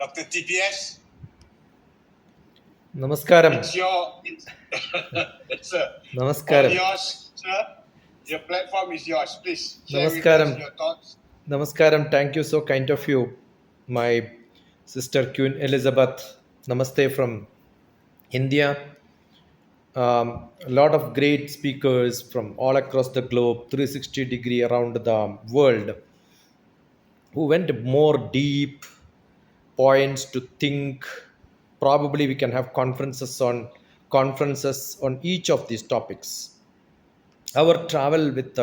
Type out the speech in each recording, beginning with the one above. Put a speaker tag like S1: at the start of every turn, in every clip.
S1: DrTPS,
S2: Namaskaram.
S1: it's all
S2: Namaskaram.
S1: yours, sir. Your platform is yours. Please share with us
S2: Namaskaram.
S1: your thoughts.
S2: Namaskaram. Thank you so kind of you, my sister Queen Elizabeth. Namaste from India. A lot of great speakers from all across the globe, 360-degree around the world, who went more deep points to think. Probably we can have conferences on each of these topics. Our travel with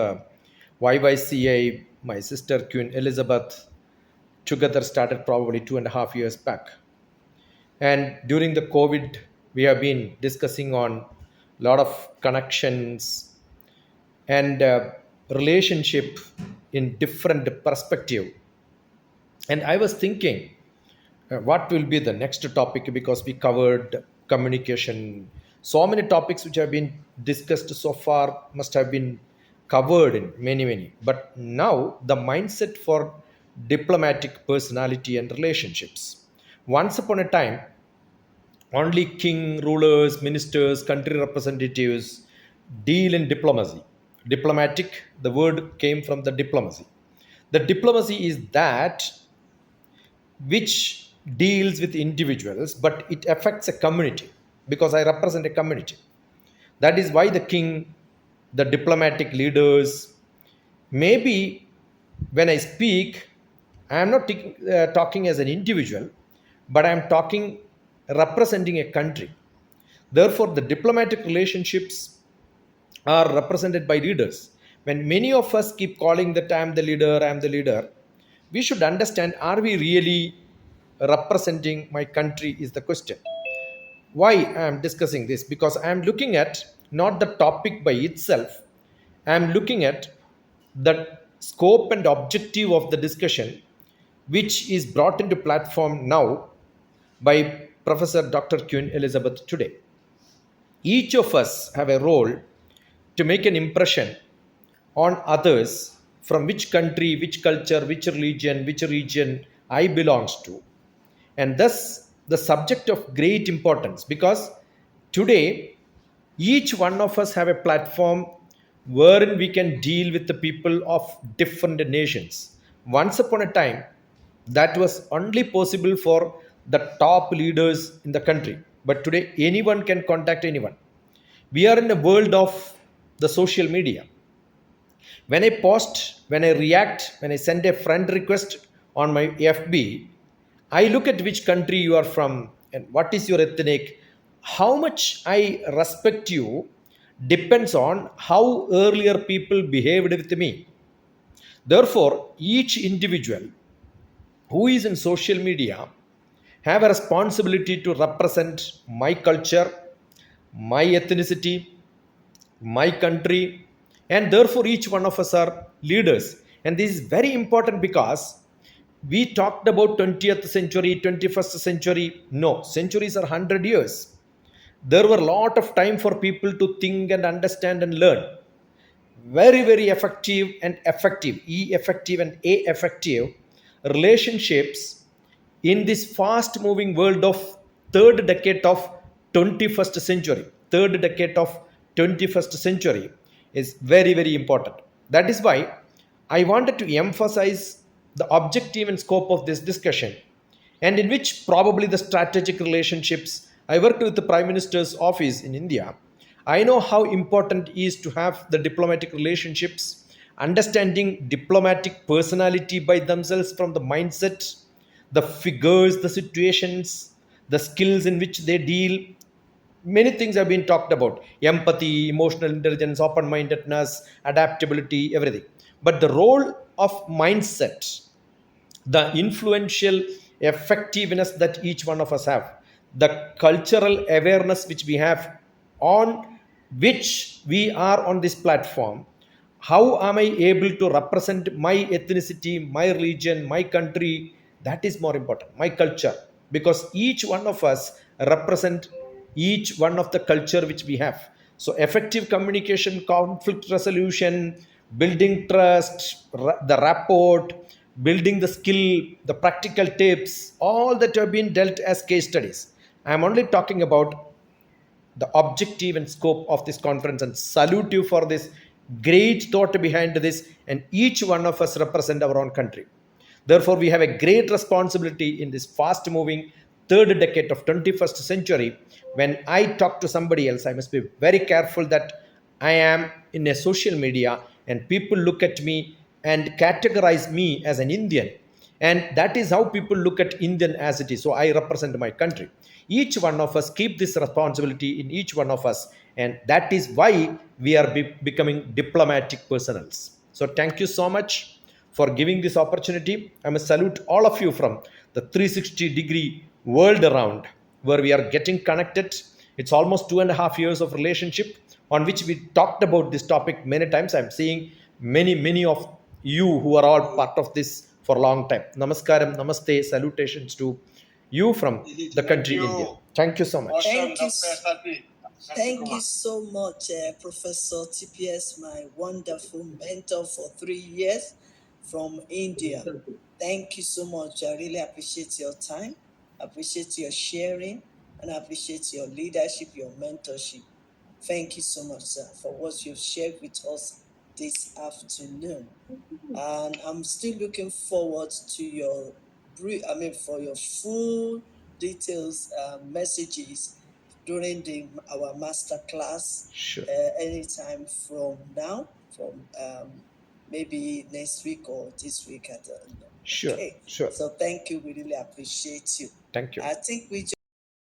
S2: YYCI, my sister Queen Elizabeth, together started probably 2.5 years back. And during the COVID, we have been discussing on a lot of connections and relationship in different perspective. And I was thinking, what will be the next topic, because we covered communication, so many topics which have been discussed so far must have been covered in many, but now the mindset for diplomatic personality and relationships. Once upon a time, only king, rulers, ministers, country representatives deal in diplomacy. Diplomatic, the word came from the diplomacy. The diplomacy is that which deals with individuals, but it affects a community, because I represent a community. That is why the king, the diplomatic leaders, maybe when I speak, I am not talking as an individual, but I am talking representing a country. Therefore, the diplomatic relationships are represented by leaders. When many of us keep calling that I am the leader, we should understand, are we really representing my country is the question. Why I am discussing this? Because I am looking at not the topic by itself, I am looking at the scope and objective of the discussion, which is brought into platform now by Professor Dr. Queen Elizabeth today. Each of us have a role to make an impression on others, from which country, which culture, which region I belongs to. And thus the subject of great importance, because today each one of us have a platform wherein we can deal with the people of different nations. Once upon a time, that was only possible for the top leaders in the country, but today anyone can contact anyone. We are in a world of the social media. When I post, when I react, when I send a friend request on my FB, I look at which country you are from and what is your ethnic. How much I respect you depends on how earlier people behaved with me. Therefore, each individual who is in social media have a responsibility to represent my culture, my ethnicity, my country, and therefore each one of us are leaders. And this is very important, because we talked about 20th century, 21st century. No, centuries are 100 years. There were a lot of time for people to think and understand and learn. Very effective and effective, e effective and a effective relationships in this fast moving world of third decade of 21st century. Third decade of 21st century is very important. That is why I wanted to emphasize the objective and scope of this discussion, and in which probably the strategic relationships. I worked with the Prime Minister's office in India. I know how important it is to have the diplomatic relationships, understanding diplomatic personality by themselves, from the mindset, the figures, the situations, the skills in which they deal. Many things have been talked about: empathy, emotional intelligence, open mindedness, adaptability, everything. But the role of mindset, the influential effectiveness that each one of us have, the cultural awareness which we have, on which we are on this platform. How am I able to represent my ethnicity, my religion, my country? That is more important, my culture, because each one of us represent each one of the culture which we have. So effective communication, conflict resolution, building trust, the rapport, building the skill, the practical tips, all that have been dealt as case studies. I'm only talking about the objective and scope of this conference, and salute you for this great thought behind this, and each one of us represent our own country. Therefore we have a great responsibility in this fast moving third decade of 21st century. When I talk to somebody else, I must be very careful that I am in a social media and people look at me and categorize me as an Indian, and that is how people look at Indian as it is. So I represent my country. Each one of us keep this responsibility in each one of us, and that is why we are becoming diplomatic personals. So thank you so much for giving this opportunity. I must salute all of you from the 360-degree world around, where we are getting connected. It's almost 2.5 years of relationship on which we talked about this topic many times. I'm seeing many of you who are all part of this for a long time. Namaskaram, namaste, salutations to you from the country India. Thank you so much.
S1: Awesome,
S3: Thank you.
S1: Dr. Sati.
S3: Thank you so much, Professor TPS, my wonderful mentor for 3 years from India. Thank you so much. I really appreciate your time, appreciate your sharing, and I appreciate your leadership, your mentorship. Thank you so much, sir, for what you've shared with us this afternoon. And I'm still looking forward to your for your full details, messages during our master class.
S2: Sure.
S3: Anytime from now, from maybe next week or this week.
S2: Sure.
S3: Okay.
S2: Sure.
S3: So thank you. We really appreciate you.
S2: Thank you.
S3: I think we